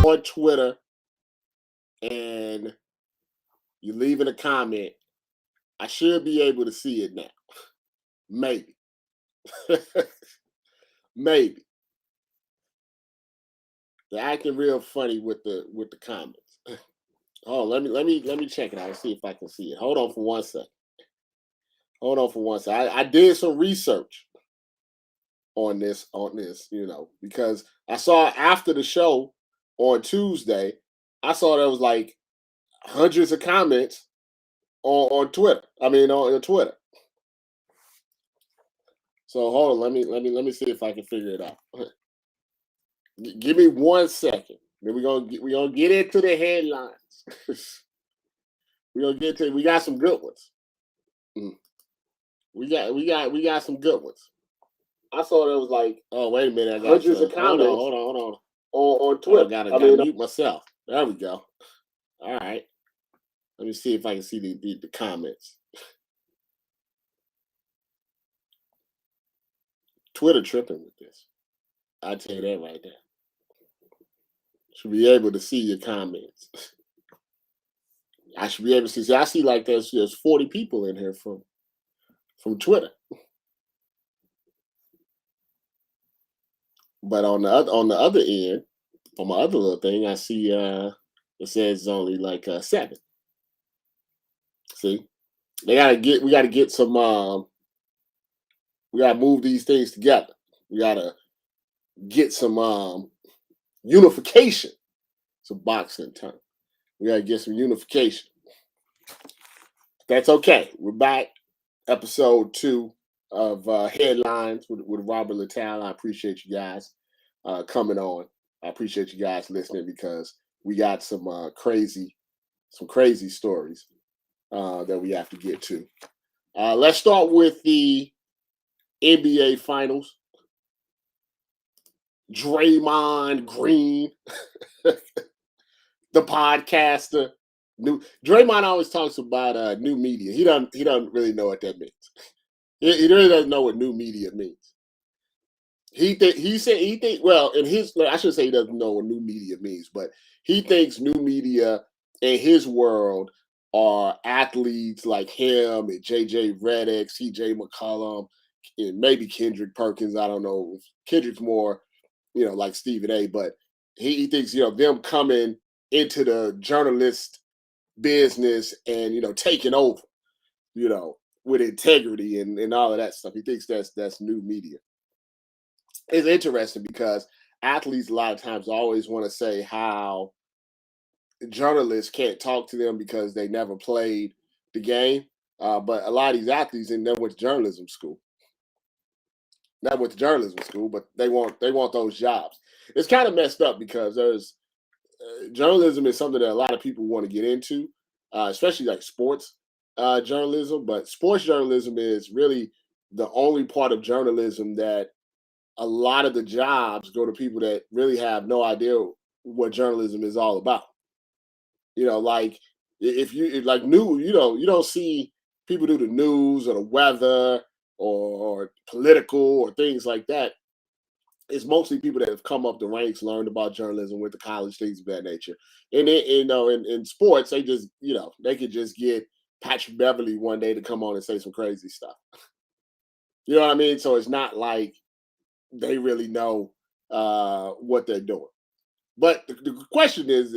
on Twitter and you leave in a comment, I should be able to see it now. Maybe. Maybe. They're acting real funny with the comments. Oh, let me check it out and see if I can see it. Hold on for 1 second. I did some research on this, because I saw after the show on Tuesday, I saw there was like hundreds of comments on Twitter. On Twitter. So hold on, let me see if I can figure it out. Give me 1 second. Then we're gonna get into the headlines. We got some good ones. We got some good ones. I saw there was like, oh wait a minute, I got hundreds of comments. Hold on. On Twitter. I gotta mute myself. There we go. All right. Let me see if I can see the comments. Twitter tripping with this. I tell you that right there. Should be able to see your comments. I should be able to see. I see like there's 40 people in here from Twitter. But on the other end, on my other little thing, I see it says it's only like 7. See, we gotta get some. We gotta move these things together. We gotta get some unification. It's a boxing term. We gotta get some unification. That's okay. We're back. Episode 2 of Headlines with Robert Littal. I appreciate you guys coming on. I appreciate you guys listening because we got some crazy stories that we have to get to. Let's start with the NBA Finals. Draymond Green, the podcaster. Draymond always talks about new media. He doesn't really know what that means. He really doesn't know what new media means. Well, I should say he doesn't know what new media means, but he thinks new media in his world are athletes like him and JJ Redick, CJ McCollum, and maybe Kendrick Perkins. I don't know. Kendrick's more, like Stephen A, but he thinks, them coming into the journalist business and, taking over, with integrity and all of that stuff. He thinks that's new media. It's interesting because athletes a lot of times always want to say how journalists can't talk to them because they never played the game. But a lot of these athletes never went to journalism school. Not with journalism school, but they want those jobs. It's kind of messed up because there's journalism is something that a lot of people want to get into, especially like sports journalism. But sports journalism is really the only part of journalism that a lot of the jobs go to people that really have no idea what journalism is all about. Like if you like news, you don't see people do the news or the weather or political or things like that. It's mostly people that have come up the ranks, learned about journalism, went to college, things of that nature. And in sports, they just they could just get Patrick Beverly one day to come on and say some crazy stuff. You know what I mean? So it's not like they really know what they're doing. But the question is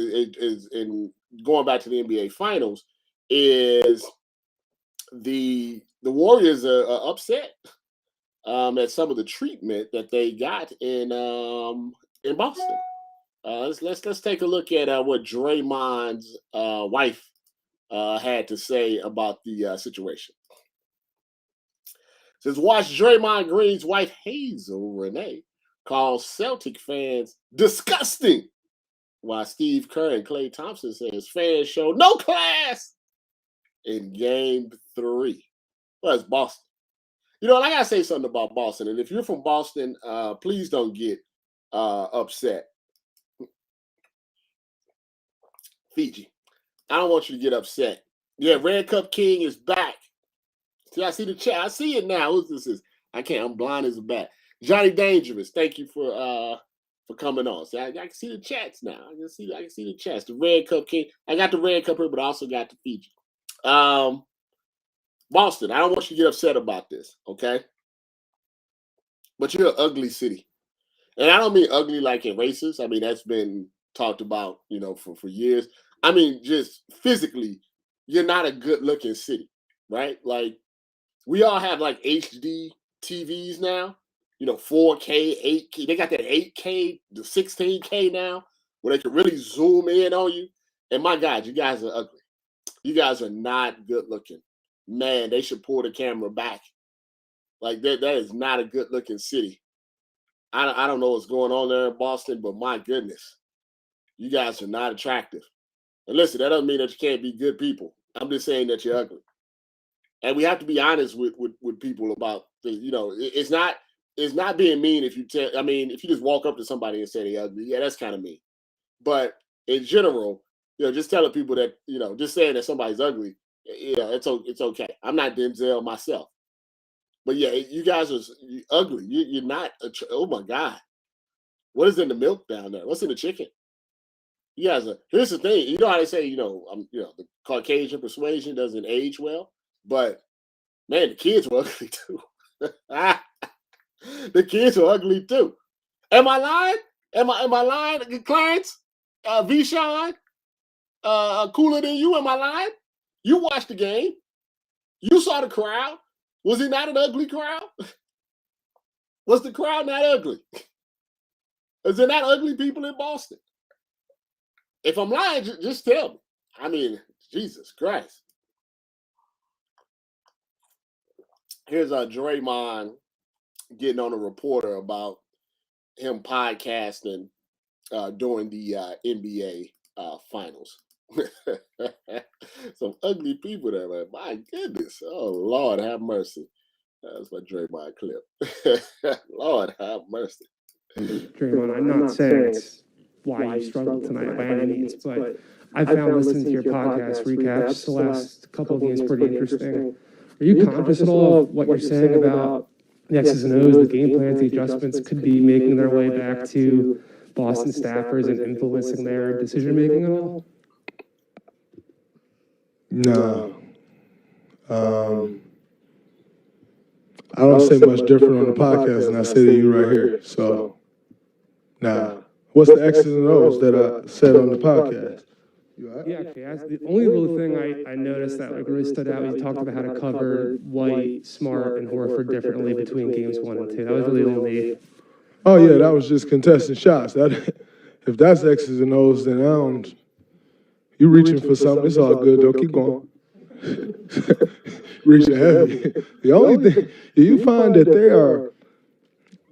in going back to the NBA Finals, is the Warriors are upset at some of the treatment that they got in Boston. Let's take a look at what Draymond's wife had to say about the situation. It says, watch Draymond Green's wife Hazel Renee calls Celtic fans disgusting, while Steve Kerr and Klay Thompson says fans show no class in Game 3. Well, it's Boston. And I gotta say something about Boston. And if you're from Boston, please don't get upset. Fiji, I don't want you to get upset. Yeah, Red Cup King is back. See, I see the chat. I see it now. Who's this? I'm blind as a bat. Johnny Dangerous. Thank you for for coming on. See, I can see the chats now. I can see the chats. The Red Cup King. I got the Red Cup here, but I also got the feature. Boston, I don't want you to get upset about this, okay? But you're an ugly city. And I don't mean ugly like in racist. I mean, that's been talked about, for years. I mean, just physically, you're not a good looking city, right? Like, we all have like HD TVs now, 4K, 8K. They got that 8K, the 16K now, where they can really zoom in on you. And my God, you guys are ugly. You guys are not good looking. Man, they should pull the camera back. Like that is not a good looking city. I don't know what's going on there in Boston, but my goodness, you guys are not attractive. And listen, that doesn't mean that you can't be good people. I'm just saying that you're ugly. And we have to be honest with people about things. It's not being mean if you if you just walk up to somebody and say they're ugly, yeah, that's kind of mean. But in general, just telling people that, just saying that somebody's ugly, it's okay. I'm not Denzel myself. But yeah, you guys are ugly. You're not. Oh my God, what is in the milk down there? What's in the chicken? You guys are. Here's the thing. You know how they say, the Caucasian persuasion doesn't age well, but man, the kids were ugly too. The kids were ugly too. Am I lying? Am I lying, Clarence? Vishon, cooler than you? Am I lying? You watched the game. You saw the crowd. Was it not an ugly crowd? Was the crowd not ugly? Is there not ugly people in Boston? If I'm lying, just tell me. I mean, Jesus Christ. Here's Draymond getting on a reporter about him podcasting during the NBA finals. Some ugly people there, man. My goodness. Oh, Lord, have mercy. That's my Draymond clip. Lord, have mercy. Draymond, I'm not saying it's why you struggled tonight by any means, but I found listening to your podcast recaps the last couple of games pretty interesting. Are you conscious at all of what you're saying about the X's and O's, the game plans, the adjustments could be making their way back to Boston staffers and influencing their decision-making at all? No. I don't say much different on the podcast than I say to you right here. So, nah. What's the X's and O's that I said on the podcast? Yeah, okay. The only little thing I noticed that really stood out, you talked about how to cover White, Smart, and Horford differently between games 1 and 2. That was really only... Oh, yeah, that was just contesting shots. If that's X's and O's, then I don't... You reaching for something, it's all good, though. Keep going. Reaching heavy. The only thing, you find that they are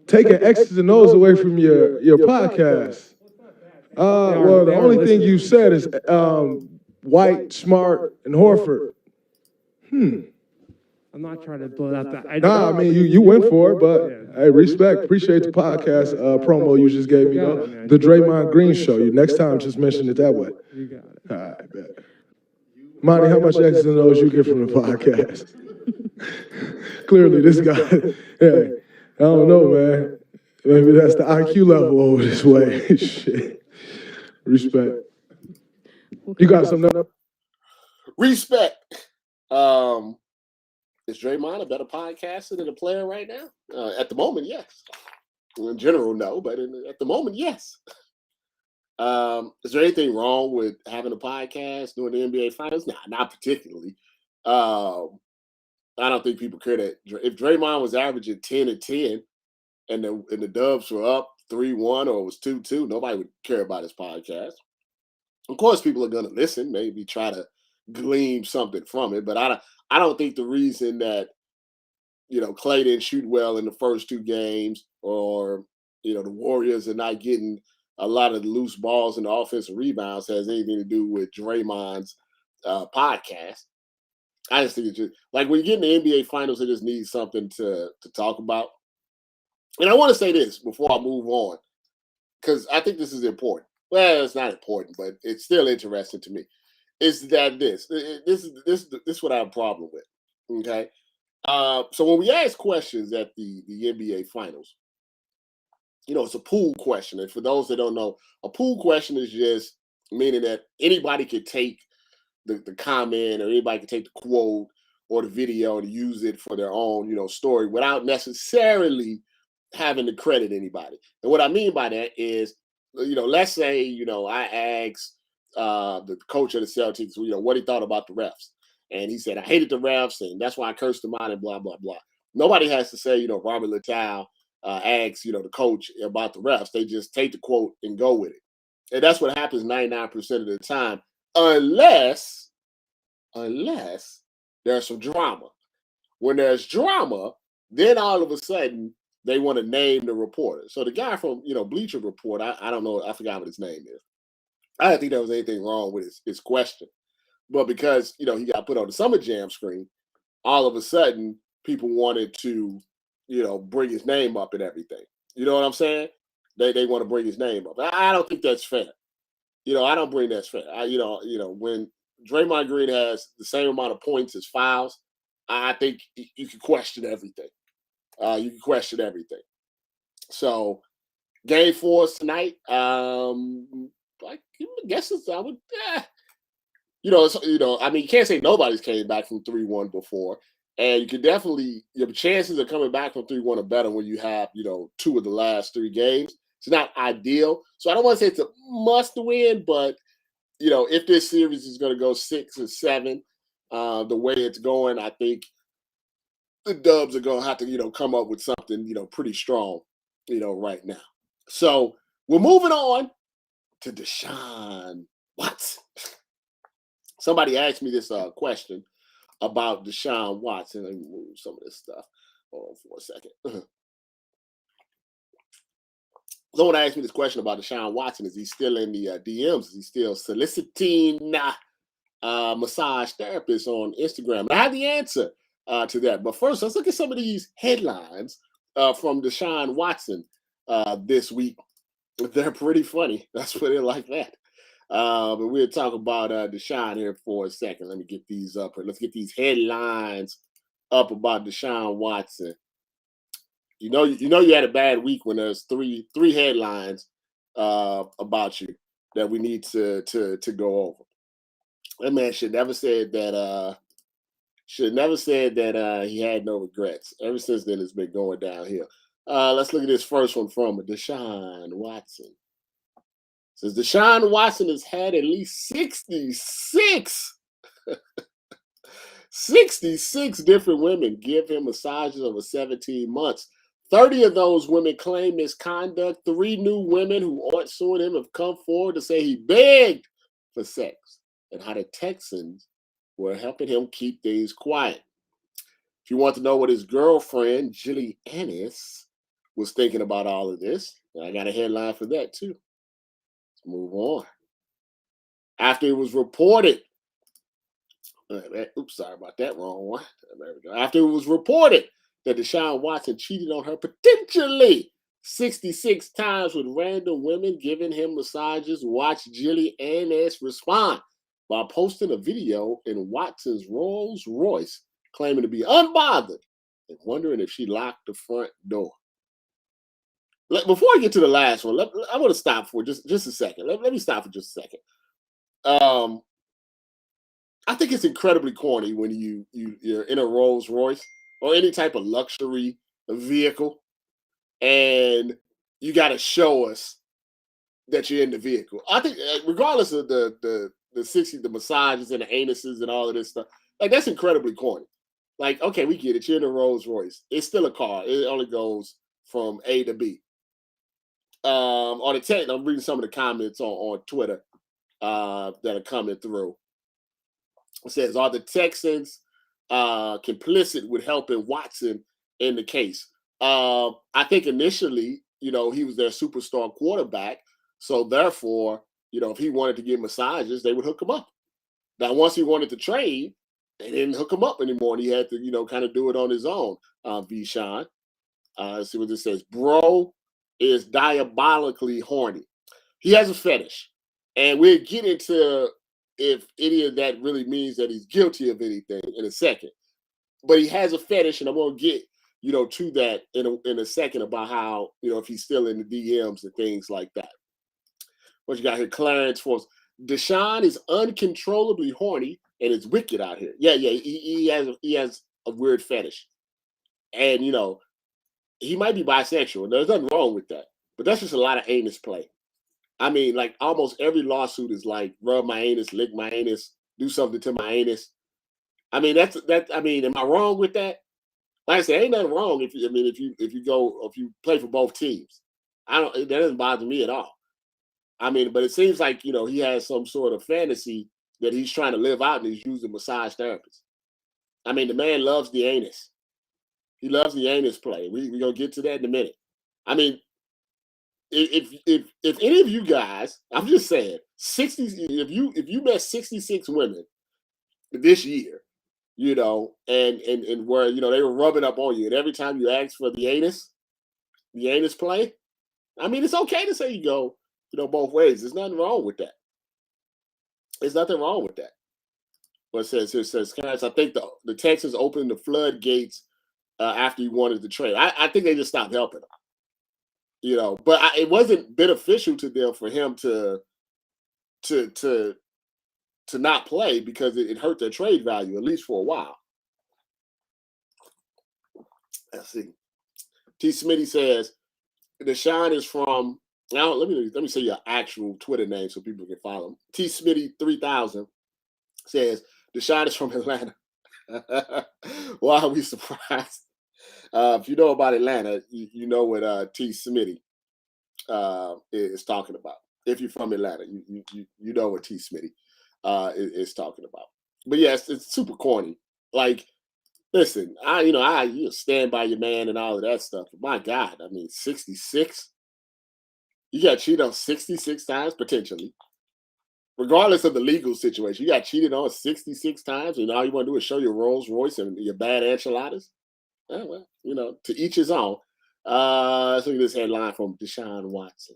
taking X's and O's away from your podcast. Well, the only thing you said is White, Smart, and Horford. I'm not trying to blow that back. I mean, you went for it, but hey, respect. Appreciate the podcast promo you just gave me. The Draymond Green Show. Next time, just mention it that way. You got it. All right, bet. Monty, how much X's and O's you get from the podcast? Clearly, this guy, hey, I don't know, man. Maybe that's the IQ level over this way. Shit. Respect. You got something else? Respect. Is Draymond a better podcaster than a player right now? At the moment, yes. In general, no, but at the moment, yes. Is there anything wrong with having a podcast during the NBA Finals? Nah, not particularly. I don't think people care that if Draymond was averaging 10 and 10 and the Dubs were up 3-1 or it was 2-2, nobody would care about his podcast. Of course, people are going to listen, maybe try to glean something from it, but I don't think the reason that Clay didn't shoot well in the first 2 games, or the Warriors are not getting a lot of the loose balls and the offensive rebounds has anything to do with Draymond's podcast. I just think it's just like when you get in the NBA Finals, it just needs something to talk about. And I want to say this before I move on, because I think this is important. Well, it's not important, but it's still interesting to me. Is that this is what I have a problem with. Okay, so when we ask questions at the NBA Finals, it's a pool question. And for those that don't know, a pool question is just meaning that anybody could take the comment, or anybody could take the quote or the video and use it for their own, story without necessarily having to credit anybody. And what I mean by that is, let's say, I asked the coach of the Celtics, what he thought about the refs. And he said, I hated the refs, and that's why I cursed them out, and blah, blah, blah. Nobody has to say, Robert Littal asks, the coach about the refs. They just take the quote and go with it. And that's what happens 99% of the time, unless there's some drama. When there's drama, then all of a sudden they want to name the reporter. So the guy from, Bleacher Report, I don't know, I forgot what his name is. I didn't think there was anything wrong with his question. But because, he got put on the Summer Jam screen, all of a sudden people wanted to, bring his name up and everything. You know what I'm saying? They want to bring his name up. I don't think that's fair. I don't bring that's fair. When Draymond Green has the same amount of points as fouls, I think you can question everything. You can question everything. So, Game 4 is tonight. I guess I would. I mean, you can't say nobody's came back from 3-1 before, and you can definitely, your chances of coming back from 3-1 are better when you have, 2 of the last 3 games. It's not ideal, so I don't want to say it's a must win, but if this series is going to go 6 or 7, the way it's going, I think the Dubs are going to have to, come up with something, pretty strong, right now. So we're moving on to Deshaun Watson. Somebody asked me this question about Deshaun Watson. Let me move some of this stuff. Hold on for a second. Someone asked me this question about Deshaun Watson. Is he still in the DMs? Is he still soliciting massage therapists on Instagram? And I have the answer to that. But first, let's look at some of these headlines from Deshaun Watson this week. They're pretty funny. Let's put it like that. But we'll talk about Deshaun here for a second. Let me get these up. Let's get these headlines up about Deshaun Watson. You had a bad week when there's three headlines about you that we need to go over. That man should never said that he had no regrets. Ever since then, it's been going downhill. Let's look at this first one from Deshaun Watson. It says Deshaun Watson has had at least 66 different women give him massages over 17 months. 30 of those women claim misconduct. 3 new women who outsourced him have come forward to say he begged for sex and how the Texans were helping him keep things quiet. If you want to know what his girlfriend, Jilly Ennis, was thinking about all of this, I got a headline for that too. Let's move on. After it was reported, oops, sorry about that, wrong one. There we go. After it was reported that Deshaun Watson cheated on her potentially 66 times with random women giving him massages, watch Jilly Ennis respond by posting a video in Watson's Rolls Royce, claiming to be unbothered and wondering if she locked the front door. Before I get to the last one, I want to stop for just a second. Let me stop for just a second. I think it's incredibly corny when you're in a Rolls Royce or any type of luxury vehicle, and you got to show us that you're in the vehicle. I think, regardless of the massages and the anuses and all of this stuff, like, that's incredibly corny. Like, okay, we get it. You're in a Rolls Royce. It's still a car. It only goes from A to B. On the text, I'm reading some of the comments on Twitter that are coming through. It says, are the Texans complicit with helping Watson in the case? I think initially, he was their superstar quarterback. So therefore, if he wanted to get massages, they would hook him up. Now, once he wanted to trade, they didn't hook him up anymore. And he had to, kind of do it on his own, Deshaun. Let's see what this says. Bro is diabolically horny. He has a fetish. And we'll get into if any of that really means that he's guilty of anything in a second. But he has a fetish, and I'm going to get to that in a second about how, if he's still in the DMs and things like that. What you got here, Clarence Force. Deshaun is uncontrollably horny and it's wicked out here. Yeah, he has a weird fetish. And, he might be bisexual. There's nothing wrong with that. But that's just a lot of anus play. I mean, like almost every lawsuit is like rub my anus, lick my anus, do something to my anus. I mean, am I wrong with that? Like I said, ain't nothing wrong if you play for both teams. That doesn't bother me at all. I mean, but it seems like, he has some sort of fantasy that he's trying to live out and he's using massage therapists. I mean, the man loves the anus. He loves the anus play. We're going to get to that in a minute. I mean, if any of you guys, I'm just saying, if you met 66 women this year, and where, they were rubbing up on you, and every time you asked for the anus play, I mean, it's okay to say you go, both ways. There's nothing wrong with that. There's nothing wrong with that. But it says, Clarence, I think the Texans opened the floodgates after he wanted the trade. I think they just stopped helping him. But it wasn't beneficial to them for him to not play because it hurt their trade value, at least for a while. Let's see. T. Smitty says, Deshaun is from, now let me say your actual Twitter name so people can follow him. T. Smitty 3000 says, Deshaun is from Atlanta. Why are we surprised? If you know about Atlanta, you know what T. Smitty is talking about. If you're from Atlanta, you know what T. Smitty is talking about. But yes, it's super corny. Like, listen, I stand by your man and all of that stuff. But my God, I mean, 66. You got cheated on 66 times potentially, regardless of the legal situation. You got cheated on 66 times, and all you want to do is show your Rolls Royce and your bad enchiladas. Oh, well, to each his own. Let's look at this headline from Deshaun Watson.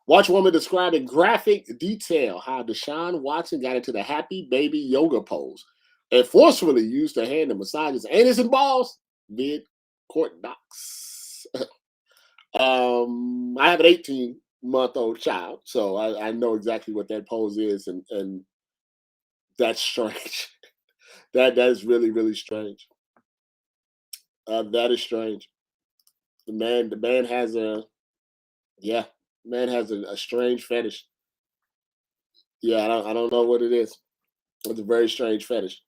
Watch woman describe in graphic detail how Deshaun Watson got into the happy baby yoga pose and forcefully used her hand to massage his anus and balls mid-court docs. I have an 18-month-old child, so I know exactly what that pose is, and that's strange. That is really, really strange. That is strange. The man has a strange fetish. Yeah, I don't know what it is. It's a very strange fetish.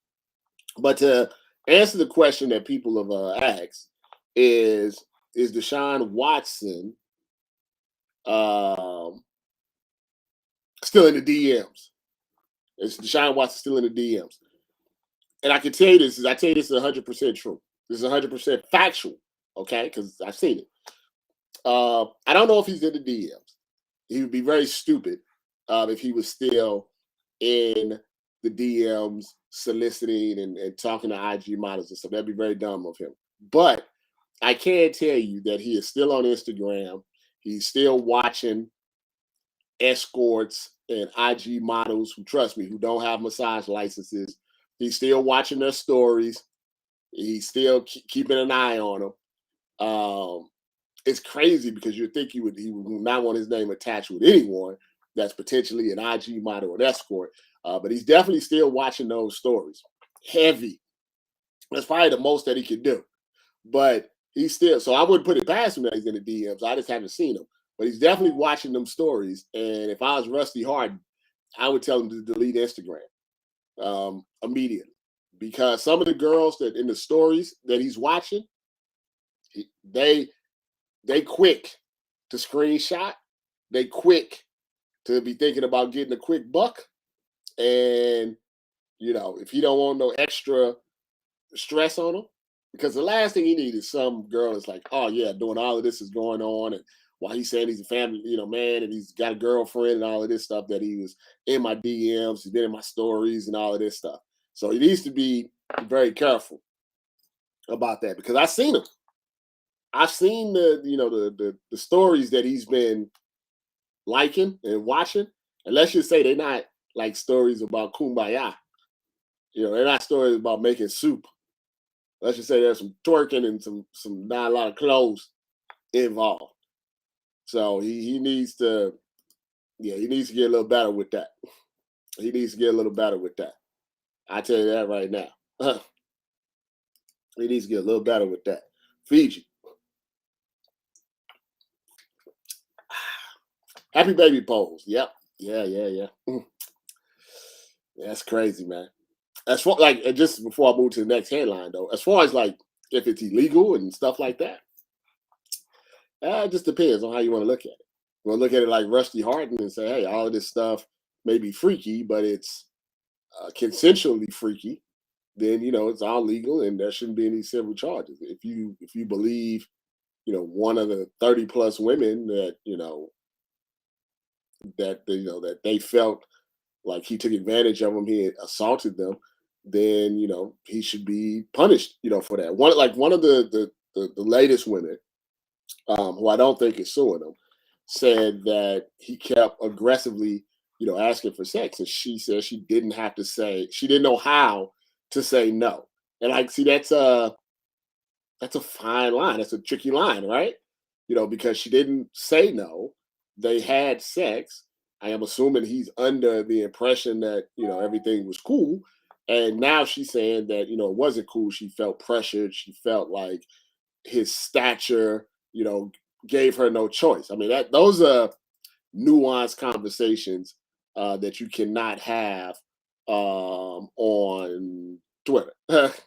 But to answer the question that people have asked is Deshaun Watson still in the DMs? Is Deshaun Watson still in the DMs? And I can tell you this is 100% true. This is 100% factual, okay? Because I've seen it. I don't know if he's in the DMs. He would be very stupid if he was still in the DMs soliciting and talking to IG models and stuff. That'd be very dumb of him. But I can tell you that he is still on Instagram. He's still watching escorts and IG models who, trust me, who don't have massage licenses. He's still watching their stories. He's still keeping an eye on them. It's crazy because you think he would not want his name attached with anyone that's potentially an IG model or escort. But he's definitely still watching those stories. Heavy. That's probably the most that he could do. But he's still, so I wouldn't put it past him that he's in the DMs. I just haven't seen him. But he's definitely watching them stories. And if I was Rusty Harden, I would tell him to delete Instagram immediately. Because some of the girls that in the stories that he's watching, they quick to screenshot. They quick to be thinking about getting a quick buck. And, if he don't want no extra stress on him, because the last thing he needs is some girl is like, oh, yeah, doing all of this is going on. And while he's saying he's a family, man, and he's got a girlfriend and all of this stuff, that he was in my DMs, he's been in my stories and all of this stuff. So he needs to be very careful about that, because I've seen him. I've seen the stories that he's been liking and watching, and let's just say they're not like stories about kumbaya. They're not stories about making soup. let's just say there's some twerking and not a lot of clothes involved. So he needs to, he needs to get a little better with that. He needs to get a little better with that. I tell you that right now. He needs to get a little better with that. Fiji. Happy baby pose. Yep. Yeah. That's crazy, man. As far just before I move to the next headline, though, as far as like if it's illegal and stuff like that, it just depends on how you want to look at it. You want to look at it like Rusty Harden and say, hey, all of this stuff may be freaky, but it's consensually freaky. Then it's all legal and there shouldn't be any civil charges. If you believe, one of the 30 plus women that that they felt like he took advantage of them, he assaulted them, then he should be punished, for that. One of the latest women, who I don't think is suing him, said that he kept aggressively, asking for sex, and she said she didn't know how to say no. And see, that's a fine line. That's a tricky line, right? Because she didn't say no. They had sex. I am assuming he's under the impression that, everything was cool. And now she's saying that, it wasn't cool. She felt pressured. She felt like his stature, gave her no choice. I mean, those are nuanced conversations that you cannot have on Twitter. Let's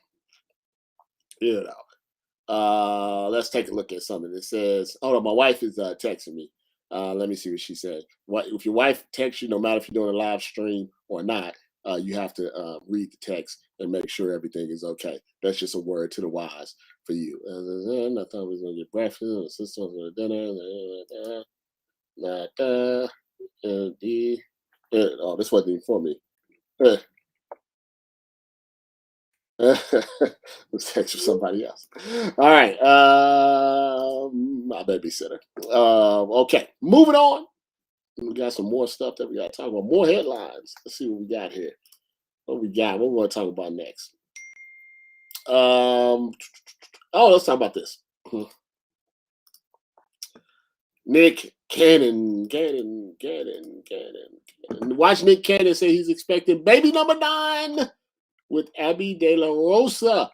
take a look at something. It says, hold on, my wife is texting me. Let me see what she said. If your wife texts you, no matter if you're doing a live stream or not, you have to read the text and make sure everything is okay. That's just a word to the wise for you. I thought we was going to get breakfast. My sister was going to dinner. Oh, this wasn't even for me. Let's text for somebody else. All right. My babysitter. Okay. Moving on. We got some more stuff that we got to talk about. More headlines. Let's see what we got here. What we got? What we want to talk about next? Let's talk about this. Nick Cannon. Watch Nick Cannon say he's expecting baby number 9 with Abby De La Rosa,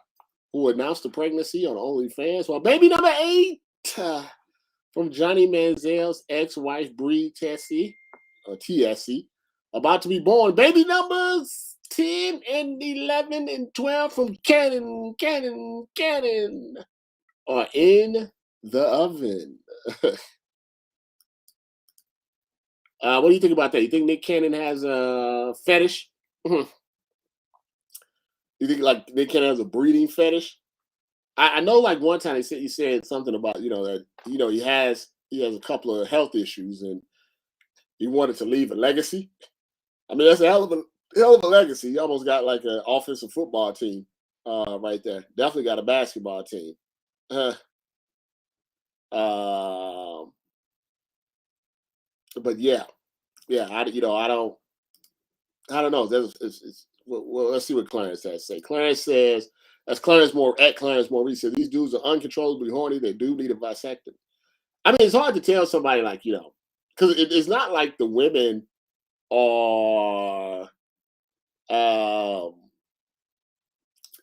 who announced the pregnancy on OnlyFans, while baby number 8 from Johnny Manziel's ex-wife Bree Tessie, or TSC, about to be born. Baby numbers 10 and 11 and 12 from Cannon are in the oven. What do you think about that? You think Nick Cannon has a fetish? You think like Nick Cannon has a breeding fetish? I know like one time he said something about, that, he has a couple of health issues and he wanted to leave a legacy. I mean, that's a hell of a legacy. He almost got like an offensive football team right there. Definitely got a basketball team. But yeah, I don't know. Well, let's see what Clarence has to say. Clarence says, at Clarence Maurice says, these dudes are uncontrollably horny. They do need a vasectomy. I mean, it's hard to tell somebody like, because it's not like the women are,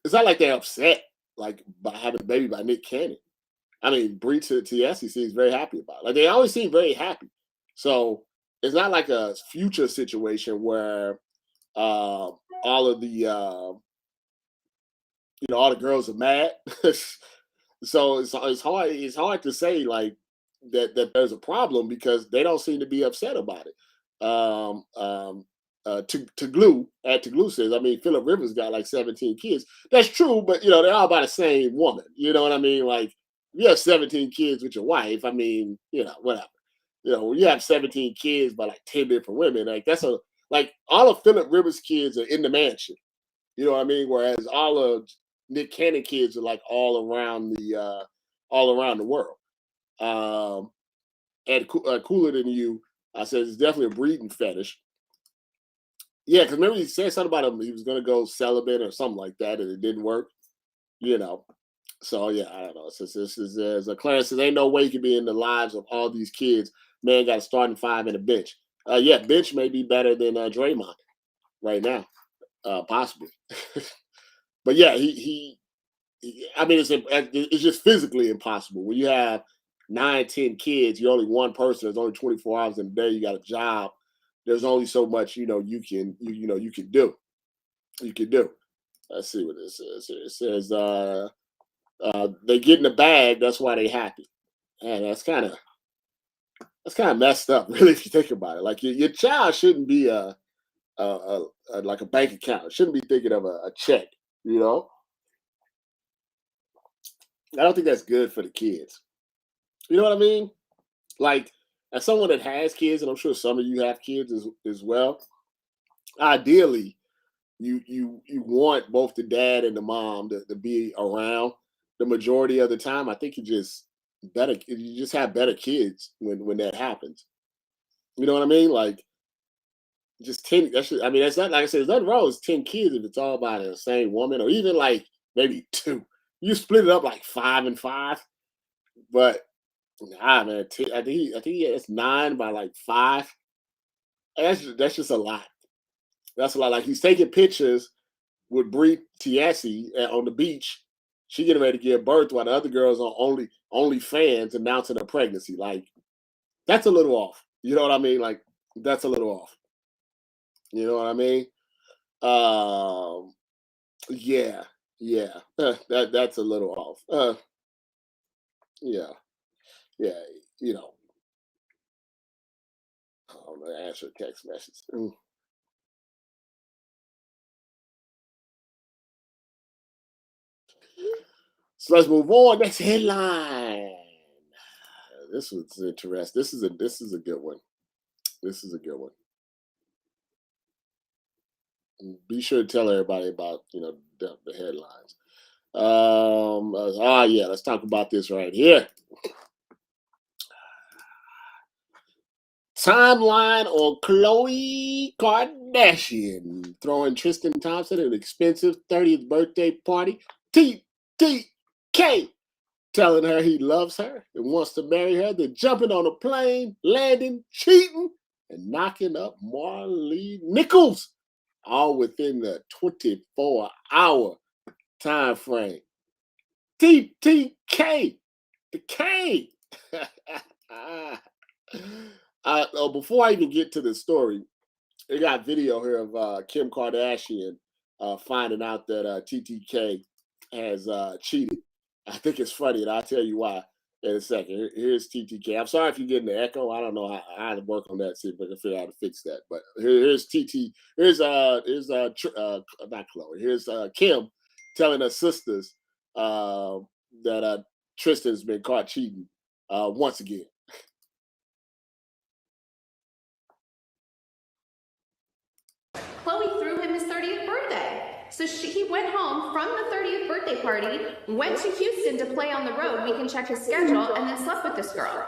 it's not like they're upset like by having a baby by Nick Cannon. I mean, Bree TSC seems very happy about it. Like, they always seem very happy. So it's not like a future situation where all of the all the girls are mad. So it's hard to say like that there's a problem because they don't seem to be upset about it. Glue says, I mean, Phillip Rivers got like 17 kids. That's true, but they're all by the same woman. You know what I mean? Like, you have 17 kids with your wife. I mean, whatever. When you have 17 kids by like 10 different women, like that's all of Phillip Rivers' kids are in the mansion. You know what I mean? Whereas all of Nick Cannon kids are like all around the world. And Cooler Than You says it's definitely a breeding fetish. Yeah, because remember he said something about him. He was going to go celibate or something like that, and it didn't work. you know. So yeah, I don't know. Since this is as Clarence says, ain't no way you can be in the lives of all these kids. Man got a starting five and a bench. Yeah, bench may be better than Draymond right now, possibly. But yeah, I mean, it's just physically impossible when you have 9, 10 kids. You're only one person. There's only 24 hours in a day. You got a job. There's only so much you can do. You can do. Let's see what this says here. It says they get in the bag. That's why they happy. And that's kind of messed up, really, if you think about it. Like your child shouldn't be like a bank account. It shouldn't be thinking of a check. You know, I don't think that's good for the kids. You know what I mean? Like, as someone that has kids, and I'm sure some of you have kids as well. Ideally, you want both the dad and the mom to be around the majority of the time. I think you just have better kids when that happens. You know what I mean? Like, just 10. I mean, that's not, like I said, there's nothing wrong with 10 kids if it's all by the same woman, or even like maybe 2. You split it up like 5 and 5, but nah, man. I think it's 9 by like 5. That's just a lot. That's a lot. Like, he's taking pictures with Bree Tiesi on the beach. She getting ready to give birth while the other girls on OnlyFans announcing her pregnancy. Like, that's a little off. You know what I mean? Like, that's a little off. You know what I mean? Yeah. That's a little off. Yeah. You know. I'm gonna answer a text message. So let's move on. Next headline. This was interesting. This is a good one. This is a good one. Be sure to tell everybody about the headlines. Yeah, let's talk about this right here. Timeline on Khloe Kardashian throwing Tristan Thompson an expensive 30th birthday party. TTK telling her he loves her and wants to marry her, then jumping on a plane, landing, cheating, and knocking up Marley Nichols, all within the 24-hour time frame. TTK, the K. Before I even get to the story, they got video here of Kim Kardashian finding out that TTK has cheated. I think it's funny, and I'll tell you why in a second. Here's TTK. I'm sorry if you're getting the echo. I don't know how to work on that. See if I can figure out how to fix that. But here's TT. Here's not Khloe. Here's Kim telling her sisters that Tristan's been caught cheating once again. Khloe threw him his 30th birthday. So he went home from the 30th birthday party, went to Houston to play on the road. We can check his schedule, and then slept with this girl.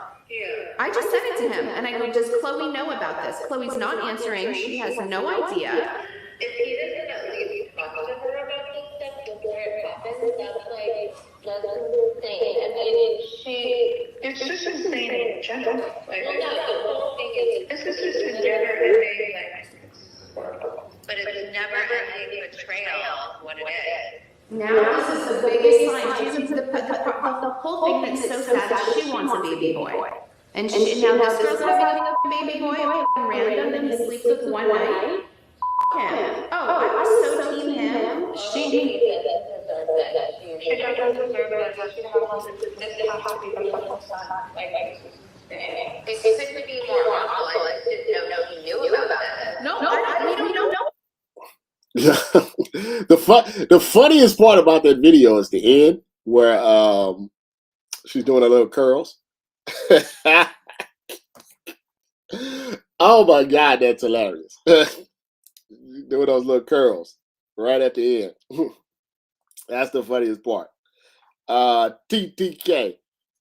I just sent it to him, and I go, does Khloe know about this? Khloe's not answering. She has no idea. If he doesn't at least talk to her about this stuff before it happens, that's insane. I mean, it's just insane in general. Like, well, no, the whole thing is, this is just a never-ending, but it's never-ending betrayal of what it is. Now this is the biggest sign. The whole thing that's so sad is she wants a baby boy. And now this girl's having a baby boy, random, and he sleeps with one night. Him. Oh, I was so team him. She doesn't deserve that. She has to be the whole son. They could be more awful. I just didn't know he knew about it. No, we don't know. Yeah. The funniest part about that video is the end where she's doing her little curls. Oh my God, that's hilarious. Doing those little curls right at the end. That's the funniest part. TTK.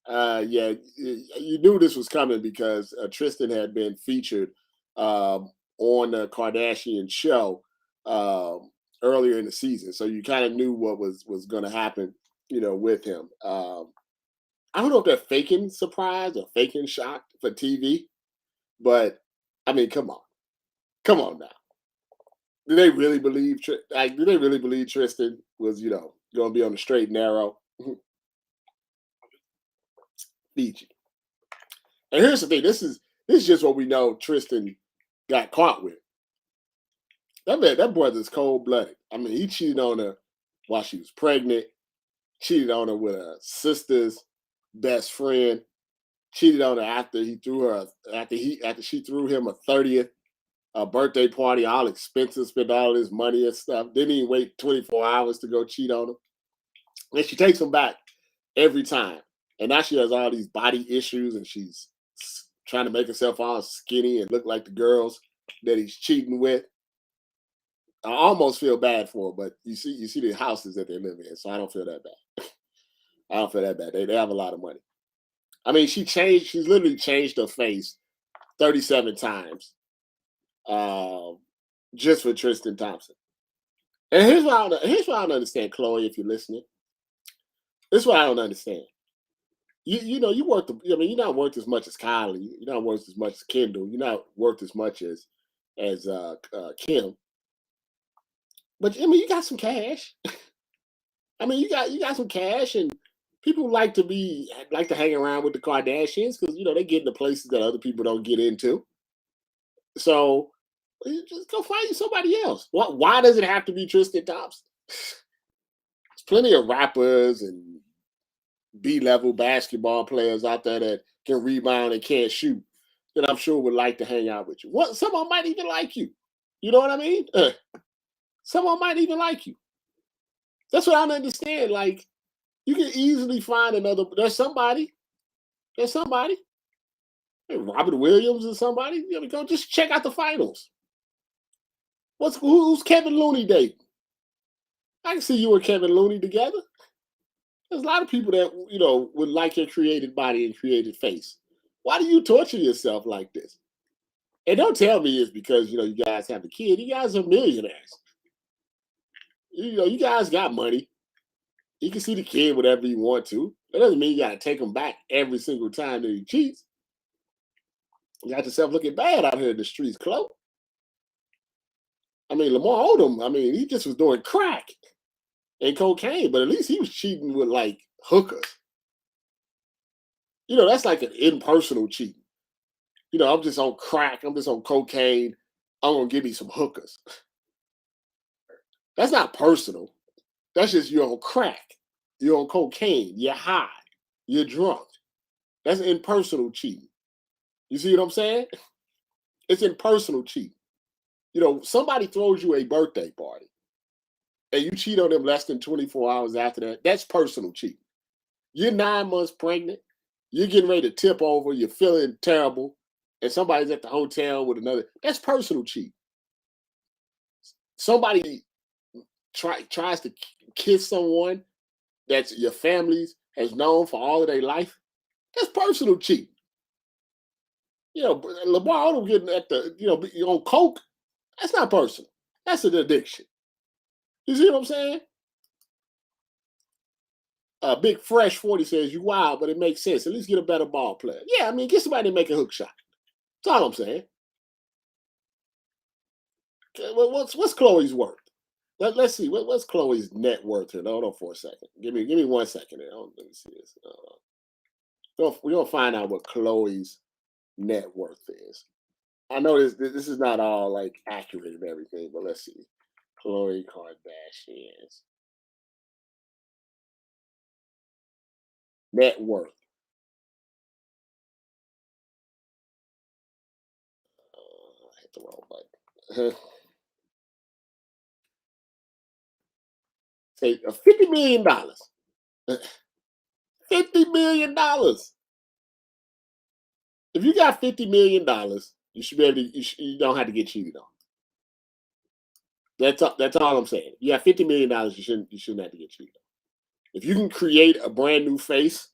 Yeah, you knew this was coming because Tristan had been featured on the Kardashian show earlier in the season, so you kind of knew what was going to happen with him. I don't know if they're faking surprise or faking shock for TV, but I mean, come on now. Do they really believe? Do they really believe Tristan was, going to be on the straight and narrow? Fiji. And here's the thing: this is just what we know Tristan got caught with. That brother's cold blooded. I mean, he cheated on her while she was pregnant. Cheated on her with her sister's best friend. Cheated on her after she threw him a 30th birthday party, all expensive, spent all his money and stuff. Didn't even wait 24 hours to go cheat on him. And she takes him back every time. And now she has all these body issues, and she's trying to make herself all skinny and look like the girls that he's cheating with. I almost feel bad for her, but you see the houses that they live in, so I don't feel that bad. I don't feel that bad. They have a lot of money. I mean, she's literally changed her face 37 times just for Tristan Thompson. And here's why I don't understand, Chloe, if you're listening. This is what I don't understand. You worth you're not worth as much as Kylie. You're not worth as much as Kendall. You're not worth as much as Kim. But I mean, you got some cash. I mean, you got some cash, and people like to hang around with the Kardashians because they get into places that other people don't get into. So just go find you somebody else. Why does it have to be Tristan Thompson? There's plenty of rappers and B-level basketball players out there that can rebound and can't shoot that I'm sure would like to hang out with you. Someone might even like you. You know what I mean? Someone might even like you. That's what I don't understand. Like, you can easily find another. There's somebody. Robert Williams or somebody. Go just check out the finals. Who's Kevin Looney dating? I can see you and Kevin Looney together. There's a lot of people that would like your created body and created face. Why do you torture yourself like this? And don't tell me it's because you guys have a kid. You guys are millionaires. You guys got money. You can see the kid whatever you want to. That doesn't mean you got to take him back every single time that he cheats. You got yourself looking bad out here in the streets, Chloe. I mean, Lamar Odom, he just was doing crack and cocaine, but at least he was cheating with, like, hookers. That's like an impersonal cheating. I'm just on crack. I'm just on cocaine. I'm going to give me some hookers. That's not personal. That's just you're on crack. You're on cocaine. You're high. You're drunk. That's impersonal cheating. You see what I'm saying? It's impersonal cheating. Somebody throws you a birthday party and you cheat on them less than 24 hours after that. That's personal cheating. You're 9 months pregnant. You're getting ready to tip over. You're feeling terrible. And somebody's at the hotel with another. That's personal cheating. Somebody tries to kiss someone that's your family has known for all of their life. That's personal cheating. Lamar Odom getting at the, on coke. That's not personal. That's an addiction. You see what I'm saying? Big Fresh 40 says, you wild, but it makes sense. At least get a better ball player. Yeah, get somebody to make a hook shot. That's all I'm saying. Okay, well, what's Chloe's worth? Let's see. What's Chloe's net worth here? Hold on for a second. Give me 1 second. Let me see this. We're going to find out what Chloe's net worth is. I know this is not all like accurate and everything, but let's see. Khloe Kardashian's net worth. I hit the wrong button. Say $50 million. $50 million. If you got $50 million, you should be able to. You don't have to get cheated on. That's all I'm saying. You got $50 million, you shouldn't have to get cheated on. If you can create a brand new face,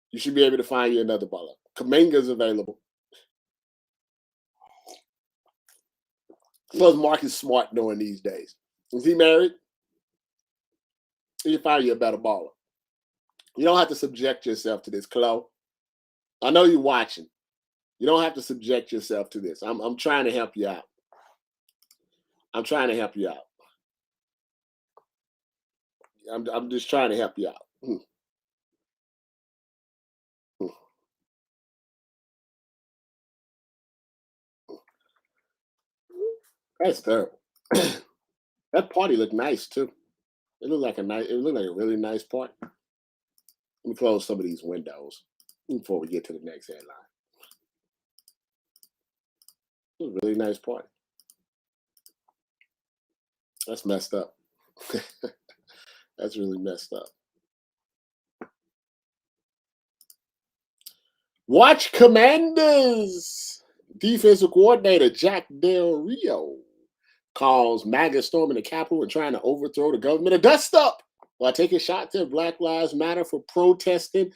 you should be able to find you another baller. Kaminga's available. What's Marcus Smart doing these days? Is he married? You should find you a better baller. You don't have to subject yourself to this, Chloe. I know you're watching. You don't have to subject yourself to this. I'm trying to help you out. I'm trying to help you out. I'm just trying to help you out. That's terrible. That party looked nice too. It looked like a really nice party. Let me close some of these windows before we get to the next headline. It was a really nice party. That's messed up. That's really messed up. Watch Commanders. Defensive coordinator Jack Del Rio calls MAGA storming the Capitol and trying to overthrow the government a dust up while taking shots at Black Lives Matter for protesting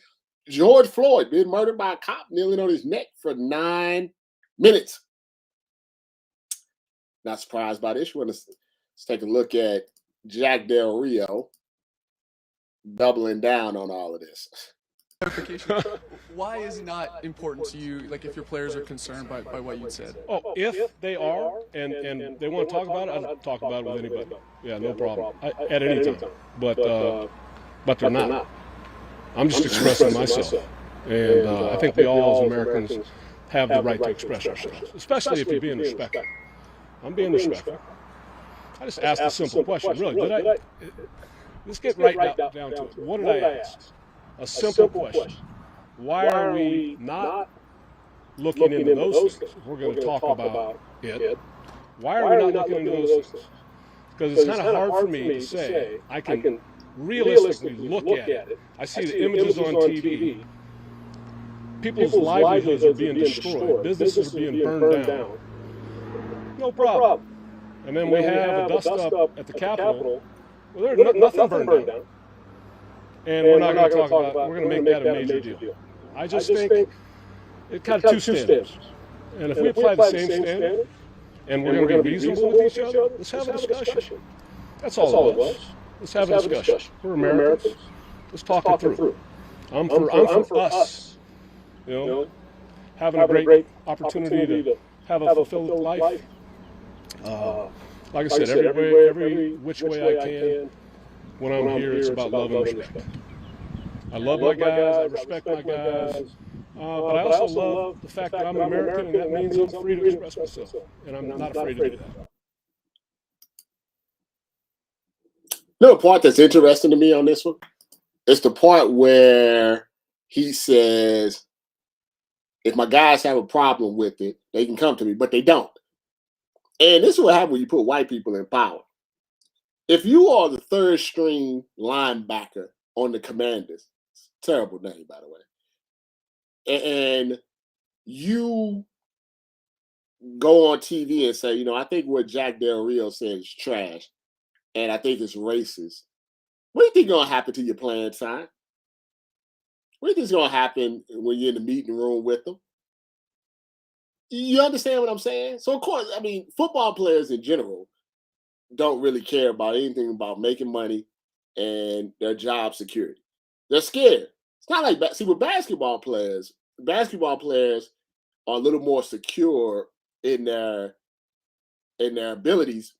George Floyd being murdered by a cop kneeling on his neck for 9 minutes. Not surprised by this. Let's take a look at Jack Del Rio doubling down on all of this. Clarification. Why is it not important to you, like if your players are concerned by what you said? Oh, if they are and they want to talk about it, I'll talk about it with anybody. Yeah, no problem. At any time. But they're not. I'm just expressing myself. And I think we all as Americans have the right to express ourselves, especially if you're being respectful. I'm being respectful. I just asked a simple question. Really, let's get right down to it. What did I ask? A simple question. Why are we not looking into those things? If we're going to talk about it. Why are we not looking into those things? Because it's kind of hard for me to say. I can realistically look at it. I see the images on TV. People's livelihoods are being destroyed. Businesses are being burned down. No problem. And then we have a dust up at the Capitol. Well, there's nothing burned down. And we're not going to talk about, we're going to make that a major deal. I just think it got two standards. And if we apply the same standard, and we're going to be reasonable with each other, let's have a discussion. That's all it was. Let's have a discussion. We're Americans. Let's talk it through. I'm for us, having a great opportunity to have a fulfilled life. Like I said, every which way I can. When I'm here, it's about love and respect. I love my guys, I respect my guys, but I also love the fact that I'm an American, and that means I'm free to express myself, and I'm not afraid to do that. The part that's interesting to me on this one is the part where he says, if my guys have a problem with it, they can come to me, but they don't. And this is what happens when you put white people in power. If you are the third string linebacker on the Commanders, terrible name, by the way, and you go on TV and say, I think what Jack Del Rio said is trash, and I think it's racist, what do you think is going to happen to your playing time? What do you think is going to happen when you're in the meeting room with them? You understand what I'm saying? So, of course, football players in general don't really care about anything about making money and their job security. They're scared. It's not like with basketball players are a little more secure in their abilities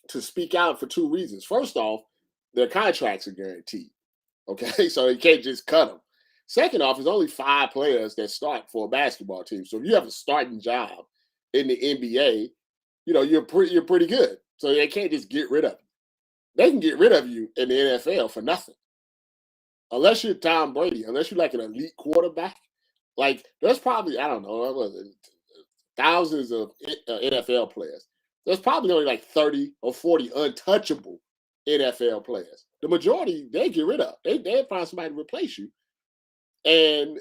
to speak out for two reasons. First off, their contracts are guaranteed. Okay, so you can't just cut them. Second off, there's only 5 players that start for a basketball team. So if you have a starting job in the NBA, you're pretty good. So they can't just get rid of you. They can get rid of you in the NFL for nothing. Unless you're Tom Brady, unless you're like an elite quarterback. Like, there's probably, I don't know, thousands of NFL players. There's probably only like 30 or 40 untouchable NFL players. The majority, they get rid of. They'll find somebody to replace you. And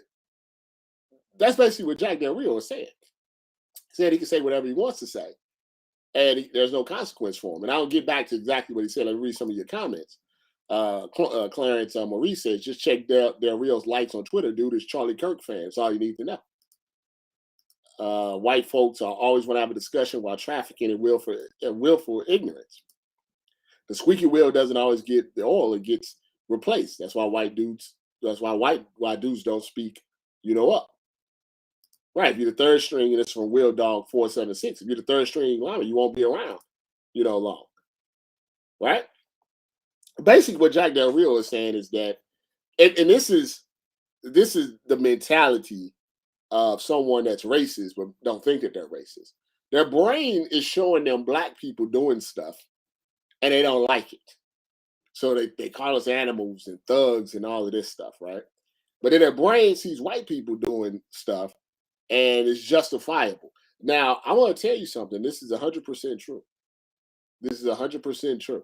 that's basically what Jack Del Rio was saying. He said he can say whatever he wants to say. And there's no consequence for him. And I'll get back to exactly what he said. Let me read some of your comments. Clarence Maurice says, just check Del Rio's likes on Twitter. Dude is Charlie Kirk fan. That's all you need to know. White folks always want to have a discussion while trafficking in willful ignorance. The squeaky wheel doesn't always get the oil. It gets replaced. That's why white dudes That's why white dudes don't speak, up. Right. If you're the third string and it's from Will Dog 476, if you're the third string lineman, you won't be around, long. Right? Basically, what Jack Del Rio is saying is that, and this is the mentality of someone that's racist but don't think that they're racist. Their brain is showing them black people doing stuff and they don't like it. So they call us animals and thugs and all of this stuff, right? But then their brain sees white people doing stuff and it's justifiable. Now, I'm going to tell you something. This is 100% true. This is 100% true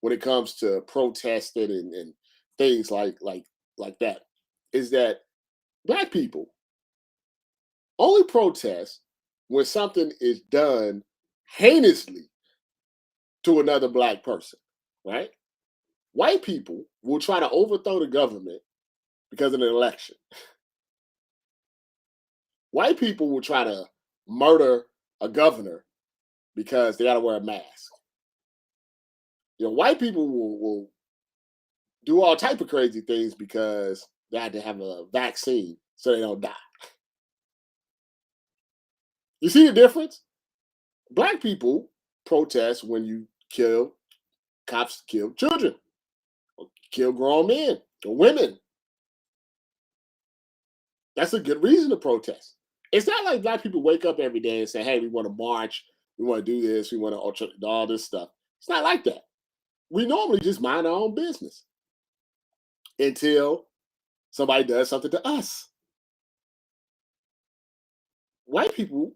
when it comes to protesting and things like that, is that black people only protest when something is done heinously to another black person, right? White people will try to overthrow the government because of an election. White people will try to murder a governor because they got to wear a mask. White people will do all type of crazy things because they had to have a vaccine so they don't die. You see the difference? Black people protest when cops kill children, or kill grown men or women. That's a good reason to protest. It's not like black people wake up every day and say, hey, we want to march, we want to do this, we want to do all this stuff. It's not like that. We normally just mind our own business until somebody does something to us. White people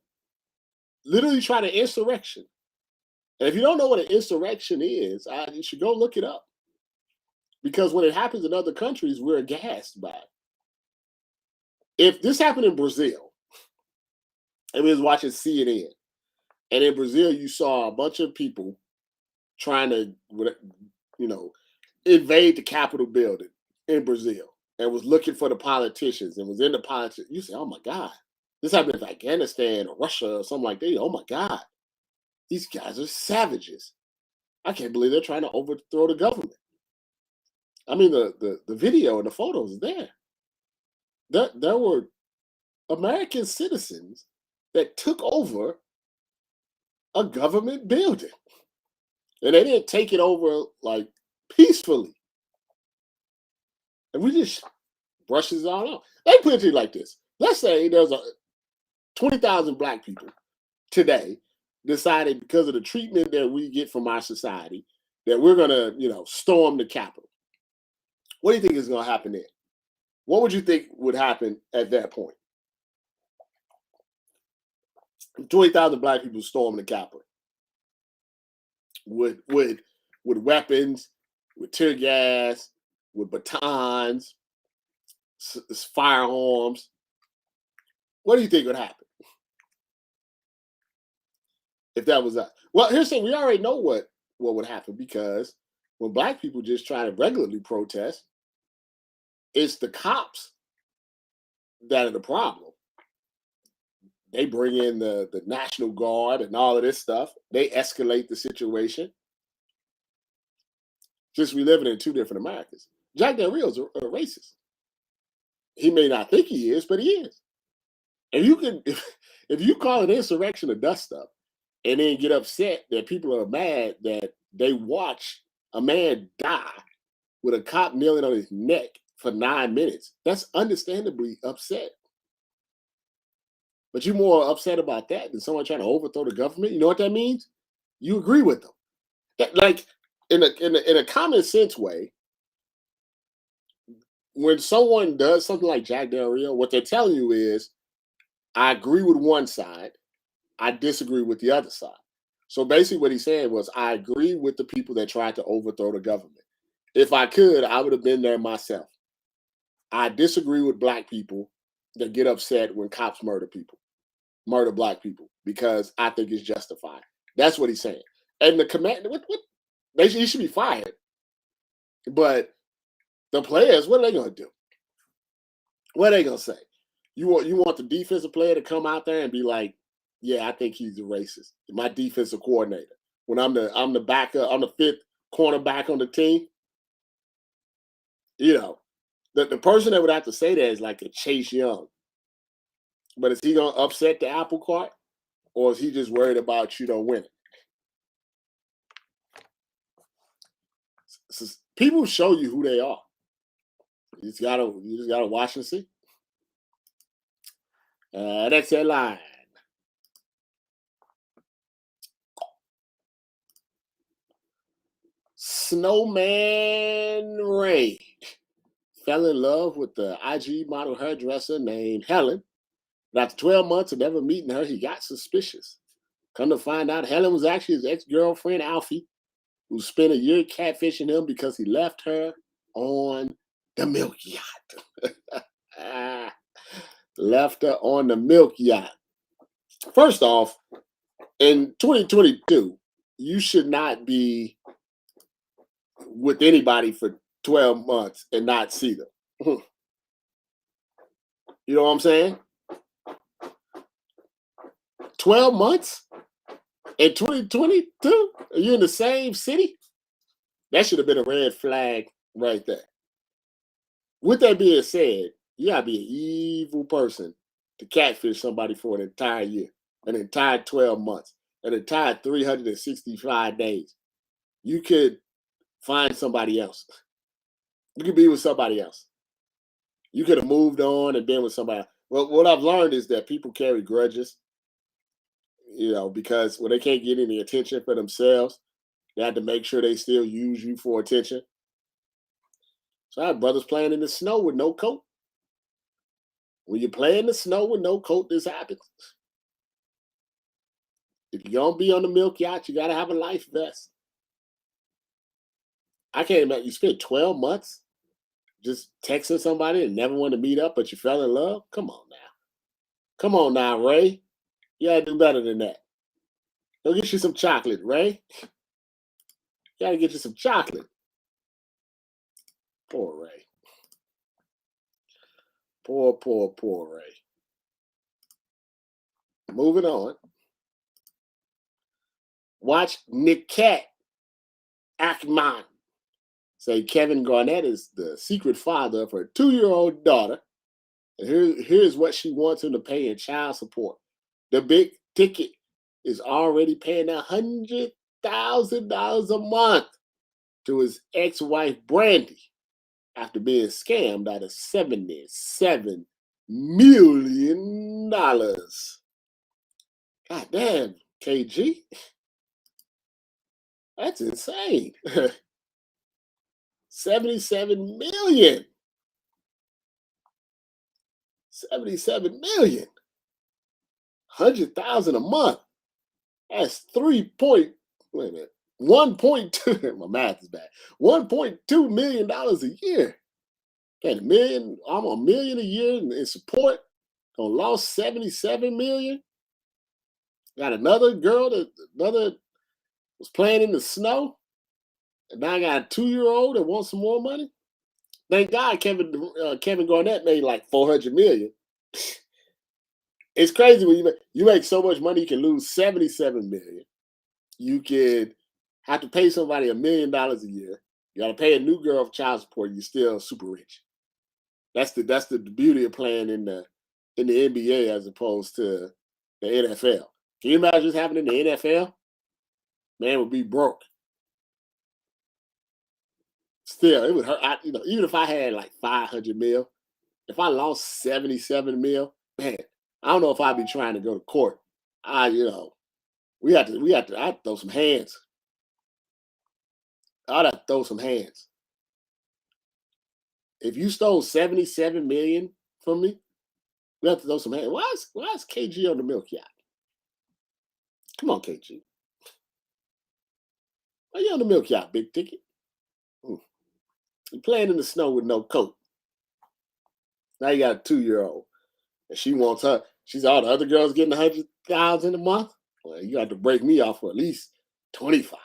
literally try to insurrection. And if you don't know what an insurrection is, you should go look it up. Because when it happens in other countries, we're aghast by it. If this happened in Brazil, and we was watching CNN, and in Brazil you saw a bunch of people trying to, invade the Capitol building in Brazil and was looking for the politicians and was in the politics, you say, oh my God, this happened in Afghanistan or Russia or something like that. Oh my God, these guys are savages. I can't believe they're trying to overthrow the government. I mean, the video and the photos are there. There were American citizens that took over a government building. And they didn't take it over like peacefully. And we just brush this all out. They put it like this. Let's say there's 20,000 black people today decided, because of the treatment that we get from our society, that we're going to, storm the Capitol. What do you think is going to happen then? What would you think would happen at that point? 20,000 black people storming the Capitol with weapons, with tear gas, with batons, firearms. What do you think would happen if that was us? Well, here's the thing. We already know what would happen, because when black people just try to regularly protest, it's the cops that are the problem. They bring in the National Guard and all of this stuff. They escalate the situation. Just we living in two different Americas. Jack Del Rio's a racist. He may not think he is, but he is. And if you call an insurrection a dust up and then get upset that people are mad that they watch a man die with a cop kneeling on his neck for 9 minutes, that's understandably upset. But you're more upset about that than someone trying to overthrow the government. You know what that means? You agree with them. Like in a common sense way, when someone does something like Jack Del Rio, what they're telling you is, I agree with one side, I disagree with the other side. So basically what he said was, I agree with the people that tried to overthrow the government. If I could, I would have been there myself. I disagree with black people that get upset when cops murder black people, because I think it's justified. That's what he's saying. And the command, he should be fired. But the players, what are they going to do? What are they going to say? You want the defensive player to come out there and be like, yeah, I think he's a racist. My defensive coordinator. When I'm the backup, I'm the fifth cornerback on the team. The person that would have to say that is like a Chase Young. But is he going to upset the apple cart? Or is he just worried about, winning? People show you who they are. You just gotta watch and see. Next headline. Snowman Ray fell in love with the IG model hairdresser named Helen. But after 12 months of never meeting her, he got suspicious. Come to find out, Helen was actually his ex-girlfriend, Alfie, who spent a year catfishing him because he left her on the milk yacht. Left her on the milk yacht. First off, in 2022, you should not be with anybody for 12 months and not see them. You know what I'm saying? 12 months in 2022? Are you in the same city? That should have been a red flag right there. With that being said, you gotta be an evil person to catfish somebody for an entire year, an entire 12 months, an entire 365 days. You could find somebody else. You could be with somebody else. You could have moved on and been with somebody else. Well, what I've learned is that people carry grudges, because when they can't get any attention for themselves, they have to make sure they still use you for attention. So I have brothers playing in the snow with no coat. When you play in the snow with no coat, this happens. If you're going to be on the milk yacht, you got to have a life vest. I can't imagine you spent 12 months just texting somebody and never want to meet up, but you fell in love? Come on now. Come on now, Ray. You got to do better than that. Go get you some chocolate, Ray. You got to get you some chocolate. Poor Ray. Poor Ray. Moving on. Watch Niket Akman say Kevin Garnett is the secret father of her 2-year-old daughter. And here's what she wants him to pay in child support. The big ticket is already paying $100,000 a month to his ex-wife, Brandy, after being scammed out of $77 million. God damn, KG. That's insane. 77 million. 77 million. 100,000 a month. That's 1.2. My math is bad. $1.2 million a year. Got almost $1 million a year in support. Lost 77 million. Got another girl that was playing in the snow. And now I got a 2-year-old that wants some more money. Thank God Kevin Garnett made like $400 million. It's crazy when you make so much money, you can lose $77 million. You could have to pay somebody $1 million a year. You got to pay a new girl for child support. You're still super rich. That's the beauty of playing in the NBA as opposed to the NFL. Can you imagine this happening in the NFL? Man would be broke. Still, it would hurt. Even if I had like 500 mil, if I lost 77 mil, man, I don't know if I'd be trying to go to court. I'd throw some hands. I'd have to throw some hands. If you stole 77 million from me, we have to throw some hands. Why is KG on the milk yacht? Come on, KG. Why you on the milk yacht, big ticket? You're playing in the snow with no coat. Now you got a 2-year-old. And she wants her. She's all the other girls getting 100,000 a month. Well, you have to break me off for at least 25.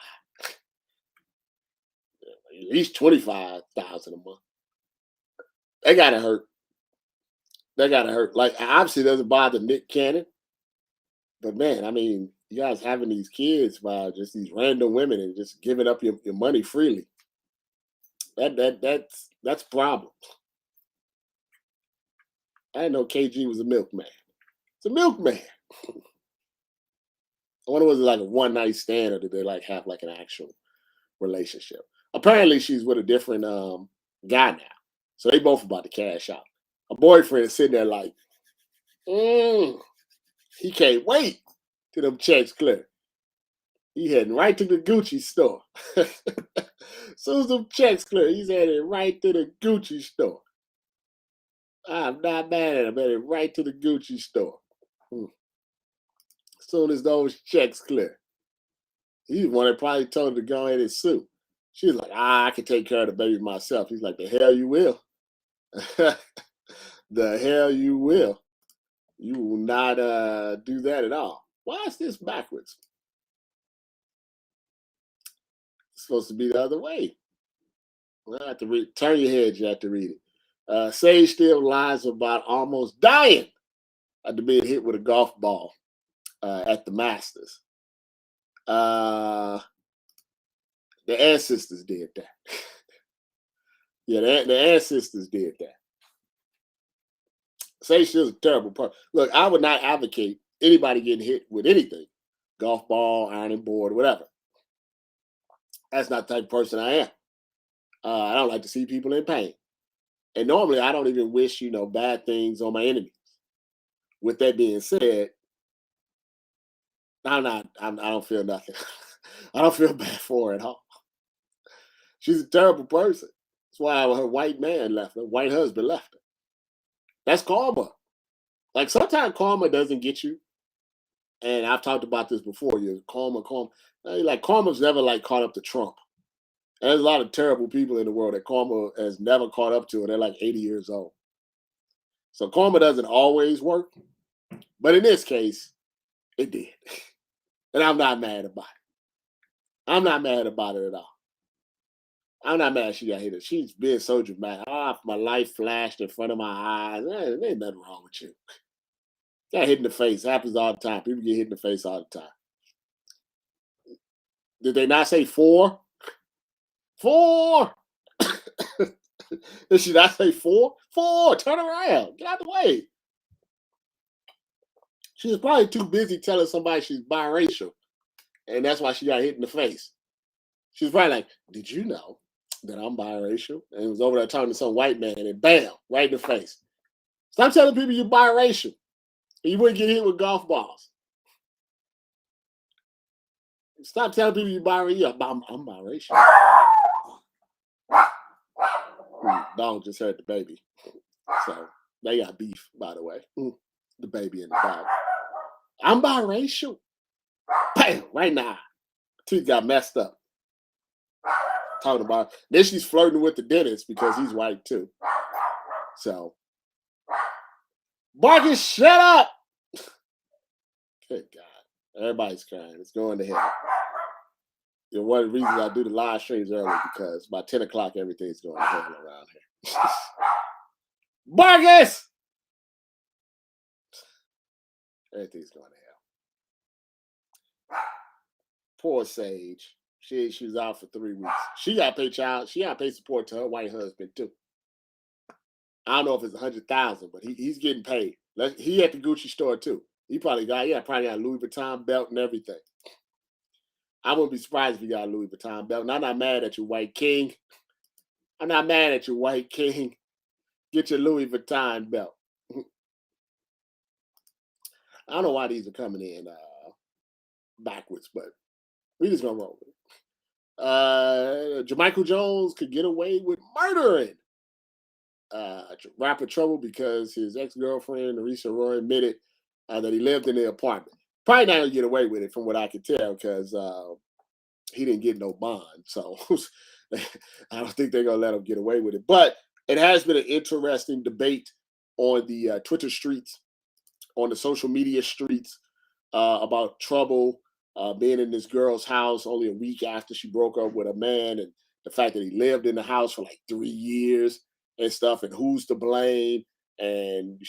At least 25,000 a month. They gotta hurt. Like, obviously, it doesn't bother Nick Cannon. But man, I mean, you guys having these kids by just these random women and just giving up your money freely. That's a problem. I didn't know KG was a milkman. It's a milkman. I wonder was it like a one night stand or did they like have like an actual relationship? Apparently she's with a different guy now. So they both about to cash out. Her boyfriend is sitting there like, he can't wait till them checks clear. He heading right to the Gucci store. As soon as them checks clear, he's heading right to the Gucci store. I'm not mad at him. Headed right to the Gucci store. As soon as those checks clear. He's the one that probably told her to go ahead and sue. She's like, I can take care of the baby myself. He's like, the hell you will. The hell you will. You will not do that at all. Why is this backwards? It's supposed to be the other way. I have to read. Turn your head, you have to read it. Sage Steele lies about almost dying after being hit with a golf ball at the Masters. The ancestors did that. Yeah, the ancestors did that. Sage Steele's a terrible person. Look, I would not advocate anybody getting hit with anything. Golf ball, ironing board, whatever. That's not the type of person I am. I don't like to see people in pain. And normally I don't even wish, bad things on my enemies. With that being said, I don't feel nothing. I don't feel bad for her at all. She's a terrible person. That's why her white man left her, white husband left her. That's karma. Like sometimes karma doesn't get you. And I've talked about this before. Karma. Like karma's never like caught up to Trump. And there's a lot of terrible people in the world that karma has never caught up to, and they're like 80 years old. So karma doesn't always work. But in this case, it did. And I'm not mad about it. I'm not mad about it at all. I'm not mad she got hit. She's being so dramatic. My life flashed in front of my eyes. There ain't nothing wrong with you. Got hit in the face. Happens all the time. People get hit in the face all the time. Did they not say 4? 4! Did she not say 4? 4! Turn around. Get out the way. She was probably too busy telling somebody she's biracial. And that's why she got hit in the face. She was probably like, did you know that I'm biracial? And was over there talking to some white man and bam, right in the face. Stop telling people you're biracial. And you wouldn't get hit with golf balls. Stop telling people you're biracial. Yeah, I'm biracial. Dog just heard the baby. So they got beef, by the way. The baby and the dog. I'm biracial. Bam, right now. Teeth got messed up. Talking about then she's flirting with the dentist because he's white too. So Marcus, shut up. Good God. Everybody's crying. It's going to hell. One of the reasons I do the live streams early because by 10 o'clock everything's going to hell around here. Marcus! Everything's going to hell. Poor Sage. She was out for 3 weeks. She got to pay support to her white husband too. I don't know if it's 100,000, but he's getting paid. He at the Gucci store too. He probably got a Louis Vuitton belt and everything. I wouldn't be surprised if he got a Louis Vuitton belt. And I'm not mad at you, white king. I'm not mad at you, white king. Get your Louis Vuitton belt. I don't know why these are coming in backwards, but we just gonna roll with it. Jermichael Jones could get away with murdering rapper Trouble because his ex-girlfriend, Arisa Roy, admitted that he lived in the apartment. Probably not gonna get away with it from what I could tell because he didn't get no bond. So I don't think they're gonna let him get away with it. But it has been an interesting debate on the Twitter streets, on the social media streets about Trouble being in this girl's house only a week after she broke up with a man, and the fact that he lived in the house for like 3 years and stuff, and who's to blame, and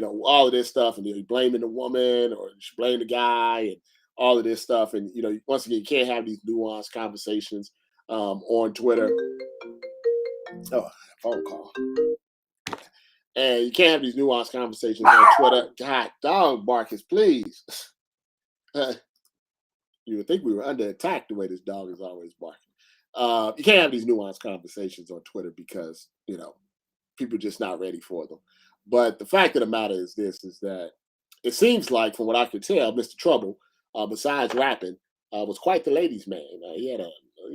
all of this stuff, and he's blaming the woman or she blame the guy, and all of this stuff, and once again, you can't have these nuanced conversations on Twitter. Oh, phone call. And you can't have these nuanced conversations on Twitter. God, dog, Marcus, please. You would think we were under attack the way this dog is always barking. You can't have these nuanced conversations on Twitter because, people are just not ready for them. But the fact of the matter is this, is that it seems like, from what I could tell, Mr. Trouble, besides rapping, was quite the ladies' man. He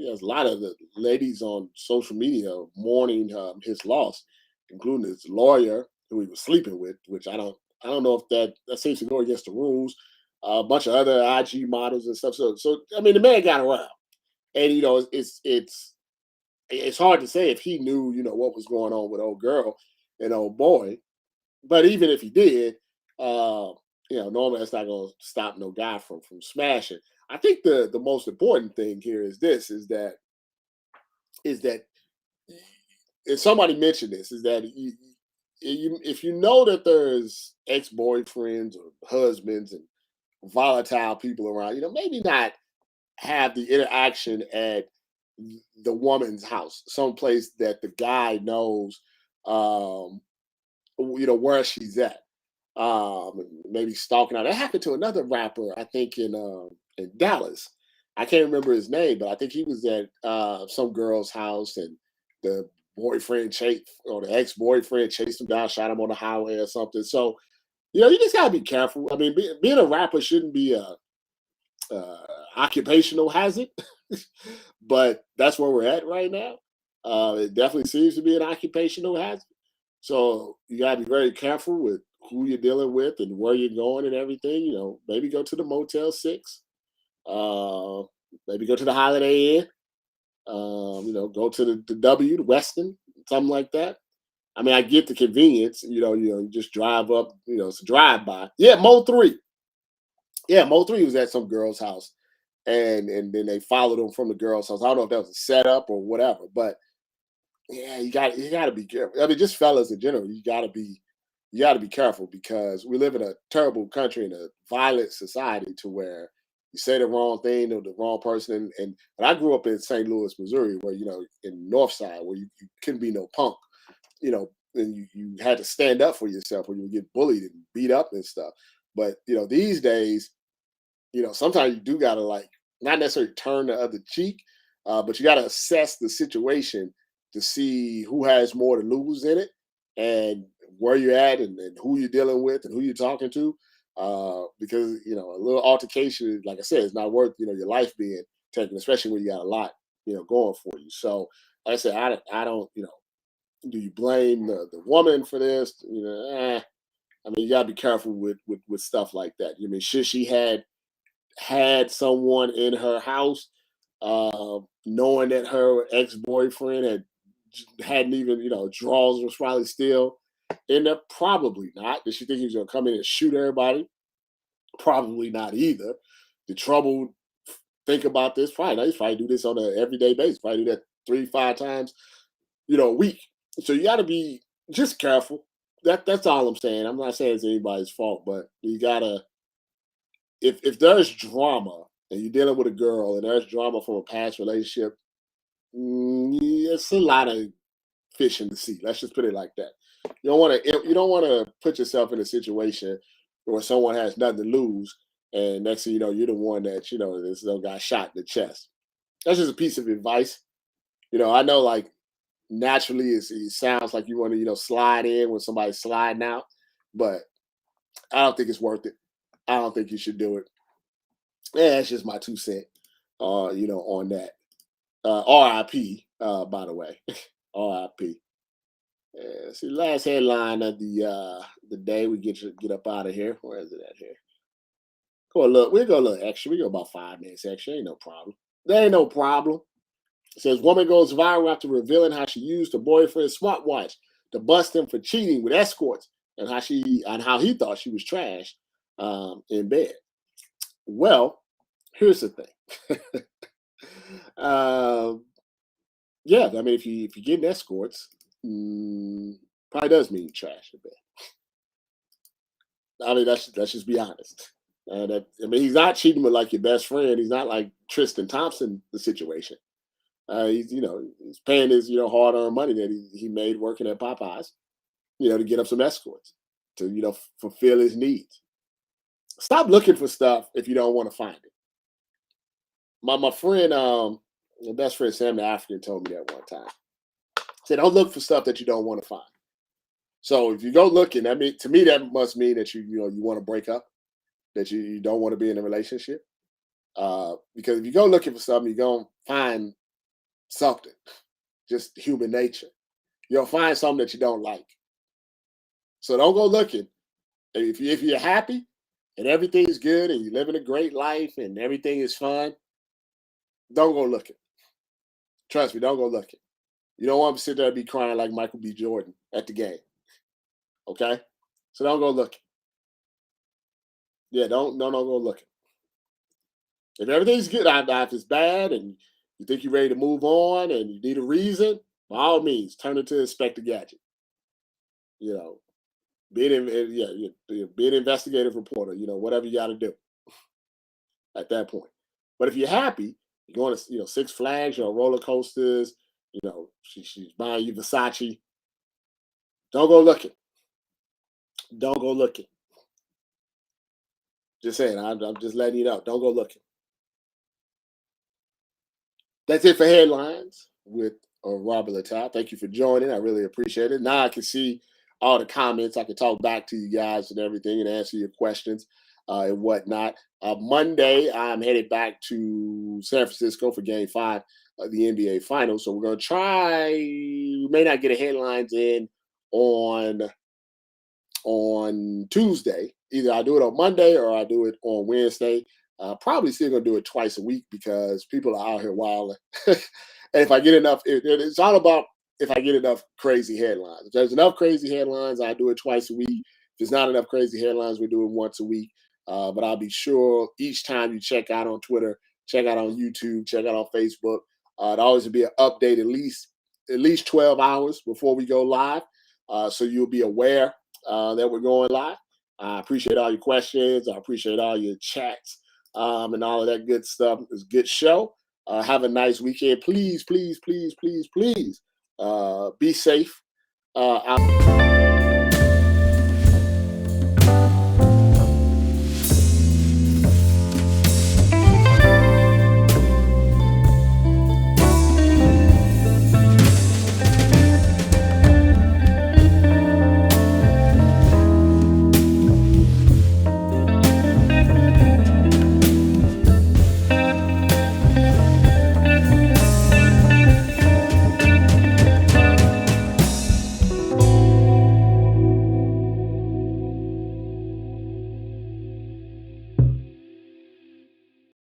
has a lot of the ladies on social media mourning his loss, including his lawyer who he was sleeping with, which I don't know if that seems to go against the rules. A bunch of other IG models and stuff. So I mean, the man got around, and it's hard to say if he knew, what was going on with old girl and old boy. But even if he did, normally that's not going to stop no guy from smashing. I think the most important thing here is this: is that and somebody mentioned this, is that if you know that there's ex-boyfriends or husbands and volatile people around, maybe not have the interaction at the woman's house, someplace that the guy knows, where she's at. Maybe stalking out. That happened to another rapper, I think, in Dallas. I can't remember his name, but I think he was at some girl's house, and the boyfriend the ex-boyfriend chased him down, shot him on the highway or something. So, you just gotta be careful. I mean, being a rapper shouldn't be a occupational hazard, but that's where we're at right now. It definitely seems to be an occupational hazard. So you gotta be very careful with who you're dealing with and where you're going and everything. Maybe go to the Motel 6. Maybe go to the Holiday Inn. Go to the W, the Westin, something like that. I mean, I get the convenience. You just drive up. It's a drive by. Yeah, Mo 3. Yeah, Mo 3 was at some girl's house, and then they followed him from the girl's house. I don't know if that was a setup or whatever, but yeah, you got to be careful. I mean, just fellas in general, you got to be careful, because we live in a terrible country, in a violent society, to where you say the wrong thing to the wrong person. And I grew up in St. Louis, Missouri, where in North Side, where you couldn't be no punk, and you had to stand up for yourself when you would get bullied and beat up and stuff. But these days, sometimes you do gotta, like, not necessarily turn the other cheek, but you gotta assess the situation to see who has more to lose in it, and where you're at, and who you're dealing with, and who you're talking to. Because a little altercation, like I said, is not worth your life being taken, especially when you got a lot going for you. So, like I said, I don't do you blame the woman for this? I mean, you gotta be careful with stuff like that. I mean, should she had someone in her house, knowing that her ex-boyfriend hadn't even, drawers was probably still in there? Probably not. Did she think he was gonna come in and shoot everybody? Probably not either. The Trouble think about this? Probably not. He's probably do this on an everyday basis. Probably do that 3-5 times, a week. So you got to be just careful. That's all I'm saying. I'm not saying it's anybody's fault, but you gotta. If there's drama and you're dealing with a girl and there's drama from a past relationship, it's a lot of fish in the sea. Let's just put it like that. You don't want to put yourself in a situation where someone has nothing to lose, and next thing you know, you're the one that this little guy shot in the chest. That's just a piece of advice. I know, like, naturally it sounds like you want to slide in when somebody's sliding out, but I don't think it's worth it. I don't think you should do it. Yeah, that's just my 2 cents. On that. R.I.P. By the way, R.I.P. See, last headline of the day. We get up out of here. Where is it at here? Go look. We'll go a little extra. We go about 5 minutes extra. Ain't no problem. There ain't no problem. It says woman goes viral after revealing how she used her boyfriend's smartwatch to bust him for cheating with escorts, and how he thought she was trash in bed. Well, here's the thing. Yeah, I mean, if you're getting escorts, probably does mean trash in bed. I mean, let's just be honest. He's not cheating with, like, your best friend. He's not like Tristan Thompson, the situation. He's paying his hard-earned money that he made working at Popeyes. to get him some escorts to, fulfill his needs. Stop looking for stuff if you don't want to find it. My friend, my best friend Sam the African told me that one time. He said, don't look for stuff that you don't want to find. So if you go looking, to me, that must mean that you want to break up, that you don't want to be in a relationship. Because if you go looking for something, you're going to find something, just human nature. You'll find something that you don't like. So don't go looking. If you're happy and everything's good and you're living a great life and everything is fun, don't go looking. Trust me, don't go looking. You don't want to sit there and be crying like Michael B. Jordan at the game. Okay? So don't go looking. Yeah, don't go looking. If everything's good, if it's bad and you think you're ready to move on and you need a reason, by all means, turn it to Inspector Gadget. Be an investigative reporter, whatever you got to do at that point. But if you're happy, you're going to, Six Flags, roller coasters, she's buying you Versace, don't go looking. Don't go looking. Just saying, I'm just letting you know, don't go looking. That's it for Headlines with Robert Littal. Thank you for joining. I really appreciate it. Now I can see all the comments. I can talk back to you guys and everything and answer your questions and whatnot. Monday, I'm headed back to San Francisco for Game 5 of the NBA Finals. So we're going to try. We may not get a Headlines in on Tuesday. Either I do it on Monday or I do it on Wednesday. Probably still going to do it twice a week because people are out here wilding. And if I get enough, it's all about if I get enough crazy headlines. If there's enough crazy headlines, I do it twice a week. If there's not enough crazy headlines, we do it once a week. But I'll be sure each time you check out on Twitter, check out on YouTube, check out on Facebook, it always be an update at least 12 hours before we go live. So you'll be aware that we're going live. I appreciate all your questions. I appreciate all your chats and all of that good stuff. It's a good show. Have a nice weekend. Please, please, please, please, please be safe out.